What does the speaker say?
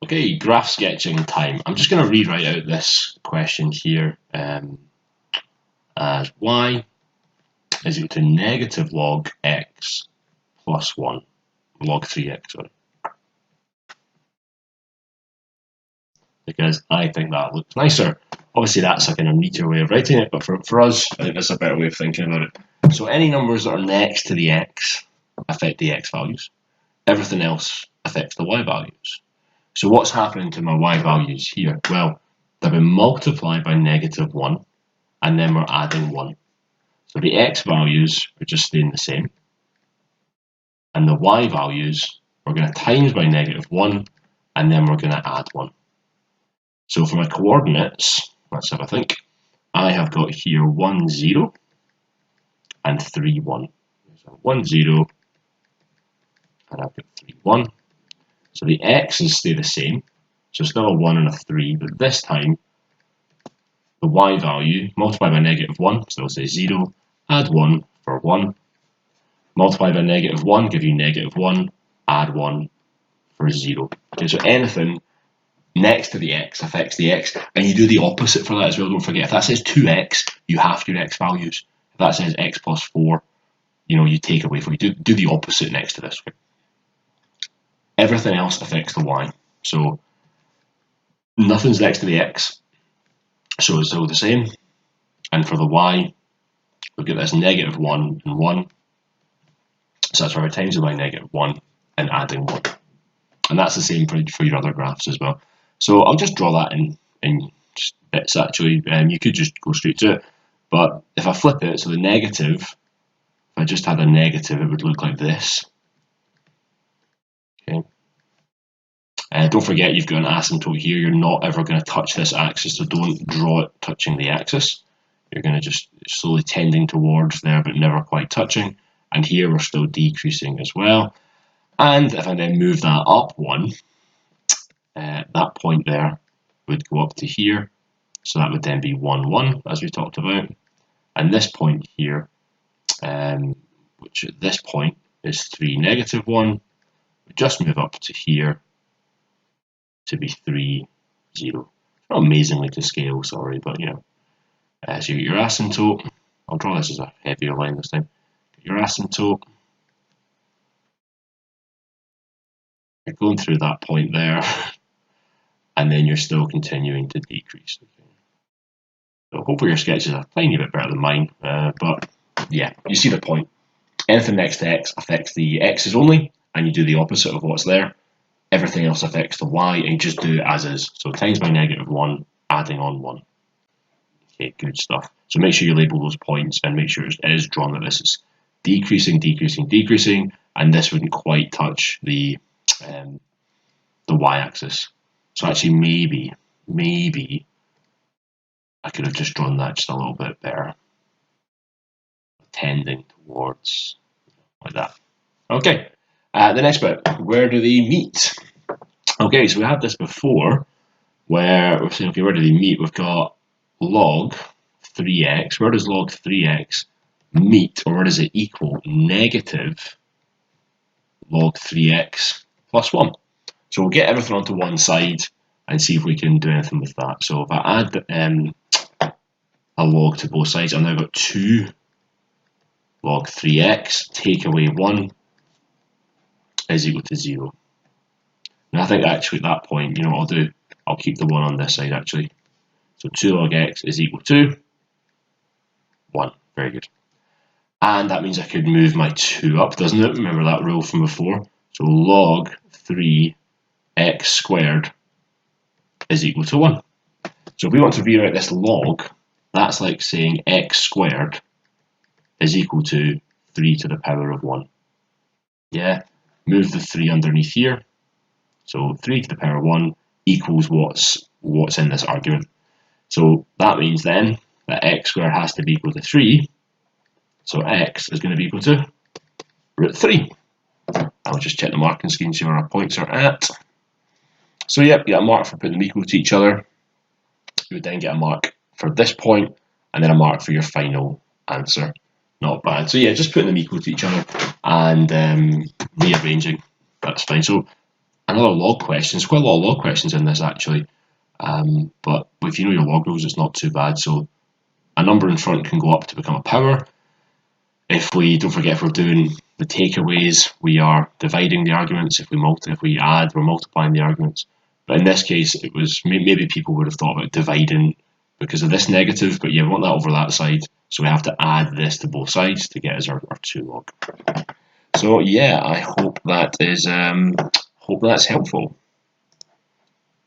Okay, graph sketching time. I'm just going to rewrite out this question here as y is equal to negative log x plus 1, log 3x, sorry. Because I think that looks nicer. Obviously, that's a kind of neater way of writing it, but for us, I think that's a better way of thinking about it. So any numbers that are next to the x affect the x values. Everything else affects the y values. So what's happening to my y values here? Well, they've been multiplied by negative 1, and then we're adding 1. So the x values are just staying the same, and the y values we're going to times by negative 1, and then we're going to add 1. So for my coordinates, let's have a think. I have got here 1, 0, and 3, 1. So 1, 0, and I've got 3, 1. So the x's stay the same. So still a 1 and a 3, but this time the y value multiplied by negative 1, so we'll say 0, add 1 for 1. Multiply by negative 1, give you negative 1, add 1 for 0. Okay, so anything next to the x affects the x, and you do the opposite for that as well. Don't forget, if that says 2x, you half your x values. If that says x plus 4, you take away 4. You do the opposite next to this. Okay? Everything else affects the y. So nothing's next to the x, so it's still the same. And for the y, we've got this negative 1 and 1. So that's why we're times it by negative 1 and adding 1. And that's the same for your other graphs as well. So I'll just draw that in bits actually. You could just go straight to it. But if I flip it, so the negative, if I just had a negative, it would look like this. Okay. Don't forget you've got an asymptote here. You're not ever going to touch this axis, so don't draw it touching the axis. You're going to just slowly tending towards there, but never quite touching. And here we're still decreasing as well. And if I then move that up 1, that point there would go up to here. So that would then be 1, 1, as we talked about. And this point here, which at this point is 3, negative 1, would just move up to here to be 3, 0. Not amazingly to scale, sorry, but so you get your asymptote. I'll draw this as a heavier line this time. Your asymptote. You're going through that point there, and then you're still continuing to decrease. Okay. So hopefully your sketch is a tiny bit better than mine, but yeah, you see the point. Anything next to x affects the x's only, and you do the opposite of what's there. Everything else affects the y, and you just do it as is. So times by negative 1, adding on 1. Okay, good stuff. So make sure you label those points and make sure it is drawn that this is decreasing, decreasing, decreasing, and this wouldn't quite touch the y-axis. So actually maybe I could have just drawn that just a little bit better. Tending towards, like that. Okay, the next bit, where do they meet? Okay, so we had this before, where we're saying, okay, where do they meet? We've got log 3x. Where does log 3x meet, or where does it equal negative log 3x plus 1? So we'll get everything onto one side and see if we can do anything with that. So if I add a log to both sides, I've now got 2 log 3x, take away 1 is equal to 0. Now I think actually at that point, what I'll do? I'll keep the 1 on this side actually. So 2 log x is equal to 1. Very good. And that means I could move my 2 up, doesn't it? Remember that rule from before? So log 3x squared is equal to 1. So if we want to rewrite this log, that's like saying x squared is equal to 3 to the power of 1. Yeah, move the 3 underneath here. So 3 to the power of 1 equals what's in this argument. So that means then that x squared has to be equal to 3. So x is going to be equal to root 3. I'll just check the marking scheme, see where our points are at. So yep, get a mark for putting them equal to each other. You would then get a mark for this point, and then a mark for your final answer. Not bad. So yeah, just putting them equal to each other and rearranging. That's fine. So another log question. There's quite a lot of log questions in this actually, but if you know your log rules, it's not too bad. So a number in front can go up to become a power. If we don't forget, if we're doing the takeaways, we are dividing the arguments. If we add, we're multiplying the arguments. But in this case, it was maybe people would have thought about dividing because of this negative, but you want that over that side, so we have to add this to both sides to get us our 2 log. So yeah, I hope that is hope that's helpful.